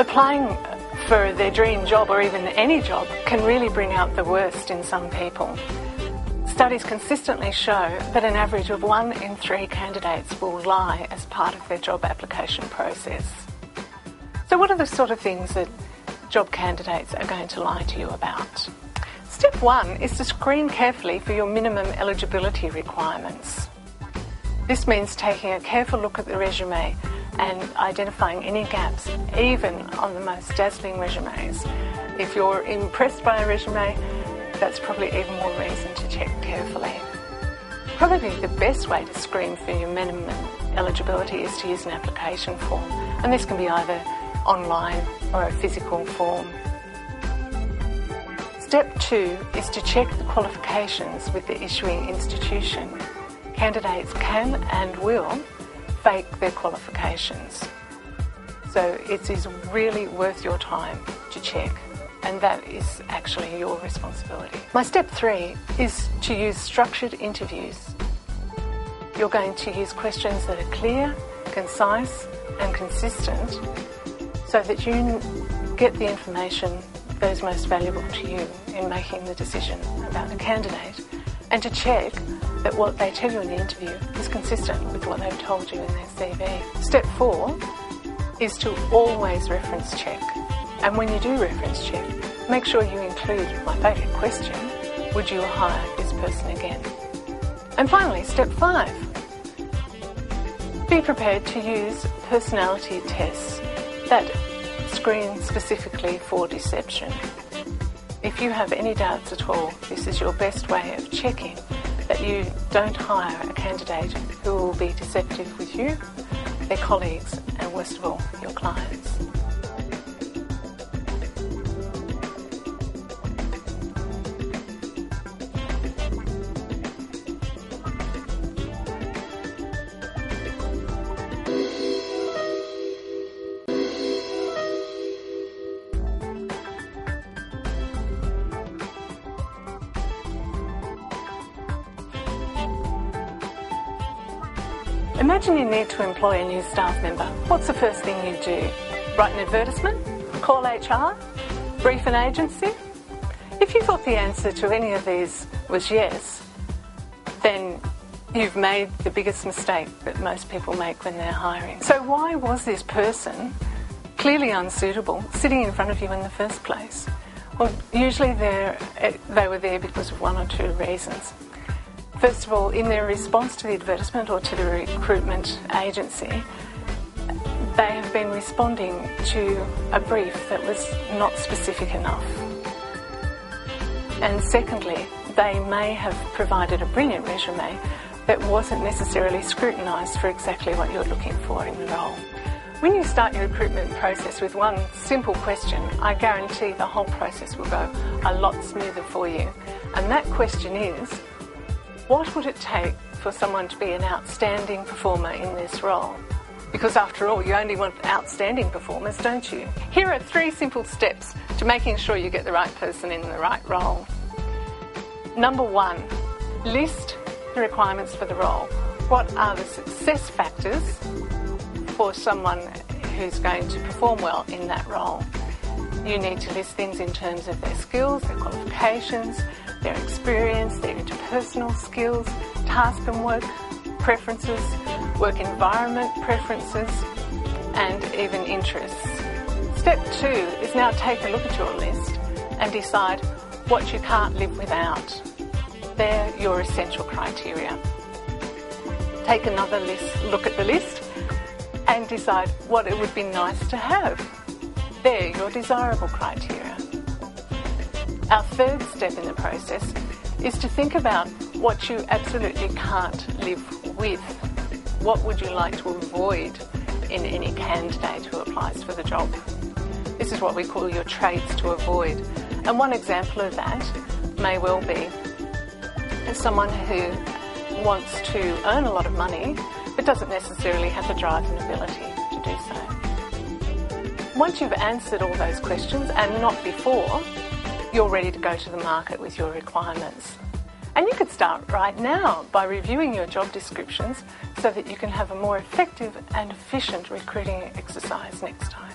Applying for their dream job or even any job can really bring out the worst in some people. Studies consistently show that an average of 1 in 3 candidates will lie as part of their job application process. So what are the sort of things that job candidates are going to lie to you about? Step 1 is to screen carefully for your minimum eligibility requirements. This means taking a careful look at the resume and identifying any gaps, even on the most dazzling resumes. If you're impressed by a resume, that's probably even more reason to check carefully. Probably the best way to screen for your minimum eligibility is to use an application form, and this can be either online or a physical form. Step 2 is to check the qualifications with the issuing institution. Candidates can and will fake their qualifications. So it is really worth your time to check, and that is actually your responsibility. My step 3 is to use structured interviews. You're going to use questions that are clear, concise and consistent so that you get the information that is most valuable to you in making the decision about a candidate, and to check that what they tell you in the interview is consistent with what they've told you in their CV. Step 4 is to always reference check. And when you do reference check, make sure you include my favourite question, would you hire this person again? And finally, step 5, be prepared to use personality tests that screen specifically for deception. If you have any doubts at all, this is your best way of checking that you don't hire a candidate who will be deceptive with you, their colleagues, and worst of all, your clients. Imagine you need to employ a new staff member. What's the first thing you do? Write an advertisement? Call HR? Brief an agency? If you thought the answer to any of these was yes, then you've made the biggest mistake that most people make when they're hiring. So why was this person, clearly unsuitable, sitting in front of you in the first place? Well, usually they were there because of 1 or 2 reasons. First of all, in their response to the advertisement or to the recruitment agency, they have been responding to a brief that was not specific enough. And secondly, they may have provided a brilliant resume that wasn't necessarily scrutinised for exactly what you're looking for in the role. When you start your recruitment process with one simple question, I guarantee the whole process will go a lot smoother for you. And that question is, what would it take for someone to be an outstanding performer in this role? Because after all, you only want outstanding performers, don't you? Here are 3 simple steps to making sure you get the right person in the right role. Number 1, list the requirements for the role. What are the success factors for someone who's going to perform well in that role? You need to list things in terms of their skills, their qualifications, their experience, their interpersonal skills, task and work preferences, work environment preferences, and even interests. Step 2 is now take a look at your list and decide what you can't live without. They're your essential criteria. Take another look at the list and decide what it would be nice to have. They're your desirable criteria. Our third step in the process is to think about what you absolutely can't live with. What would you like to avoid in any candidate who applies for the job? This is what we call your traits to avoid. And one example of that may well be someone who wants to earn a lot of money but doesn't necessarily have the drive and ability to do so. Once you've answered all those questions, and not before, you're ready to go to the market with your requirements. And you could start right now by reviewing your job descriptions so that you can have a more effective and efficient recruiting exercise next time.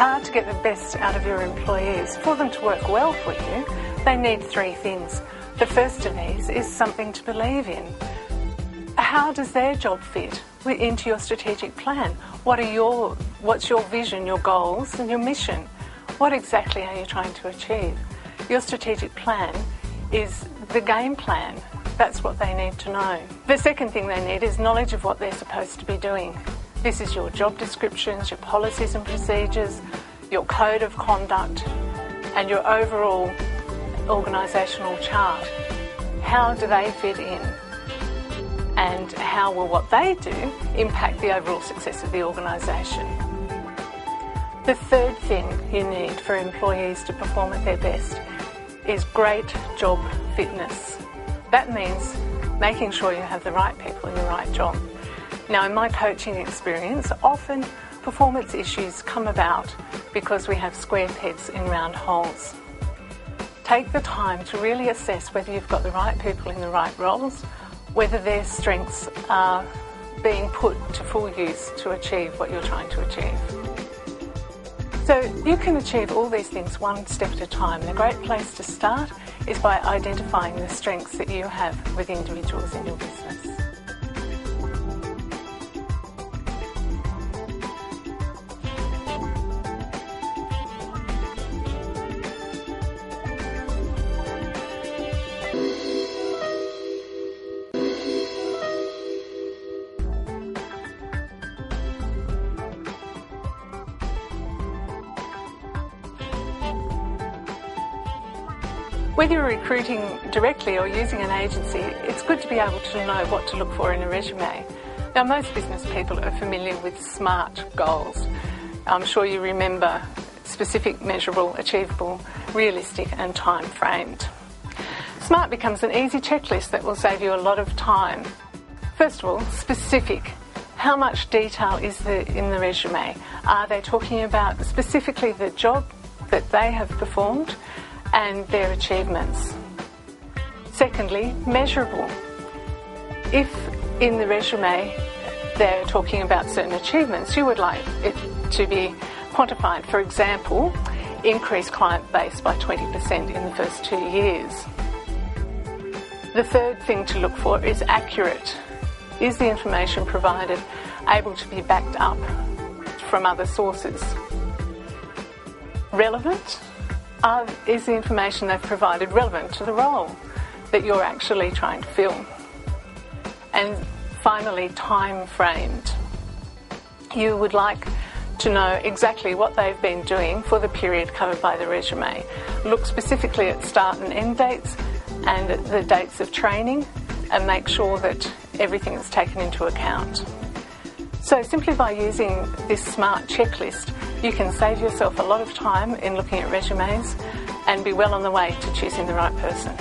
hard to get the best out of your employees, for them to work well for you, they need three things. The first of these is something to believe in. How does their job fit into your strategic plan? What's your vision, your goals and your mission? What exactly are you trying to achieve? Your strategic plan is the game plan. That's what they need to know. The second thing they need is knowledge of what they're supposed to be doing. This is your job descriptions, your policies and procedures, your code of conduct, and your overall organisational chart. How do they fit in? And how will what they do impact the overall success of the organisation? The third thing you need for employees to perform at their best is great job fitness. That means making sure you have the right people in the right job. Now, in my coaching experience, often performance issues come about because we have square pegs in round holes. Take the time to really assess whether you've got the right people in the right roles, whether their strengths are being put to full use to achieve what you're trying to achieve. So you can achieve all these things one step at a time. And a great place to start is by identifying the strengths that you have with individuals in your business. Whether you're recruiting directly or using an agency, it's good to be able to know what to look for in a resume. Now, most business people are familiar with SMART goals. I'm sure you remember: specific, measurable, achievable, realistic and time-framed. SMART becomes an easy checklist that will save you a lot of time. First of all, specific. How much detail is there in the resume? Are they talking about specifically the job that they have performed and their achievements? Secondly, measurable. If in the resume they're talking about certain achievements, you would like it to be quantified. For example, increase client base by 20% in the first 2 years. The third thing to look for is accurate. Is the information provided able to be backed up from other sources? Relevant. Is the information they've provided relevant to the role that you're actually trying to fill? And finally, time-framed. You would like to know exactly what they've been doing for the period covered by the resume. Look specifically at start and end dates and at the dates of training, and make sure that everything is taken into account. So simply by using this SMART checklist, you can save yourself a lot of time in looking at resumes and be well on the way to choosing the right person.